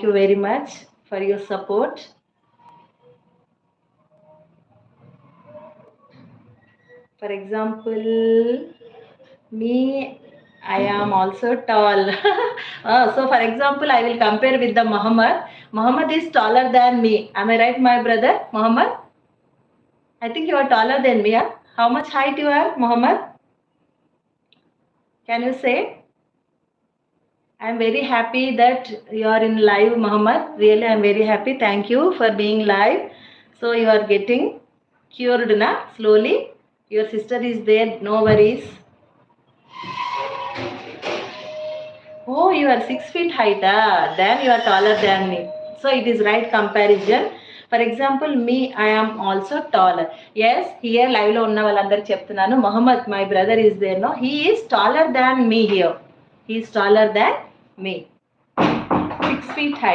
you very much for your support. For example, me, I am also tall. So, for example, I will compare with the Muhammad. Muhammad is taller than me. Am I right, my brother? Muhammad? I think you are taller than me. Huh? How much height you are, Muhammad? Can you say? I am very happy that you are in live, Muhammad. Really, I am very happy. Thank you for being live. So, you are getting cured na slowly. Your sister is there. No worries. Oh, you are 6 feet height. Then you are taller than me. So it is right comparison. For example, me, I am also taller. Yes, here live lo unna vallandaru cheptunnanu. Muhammad, my brother is there. No, he is taller than me here. He is taller than me. 6 feet height.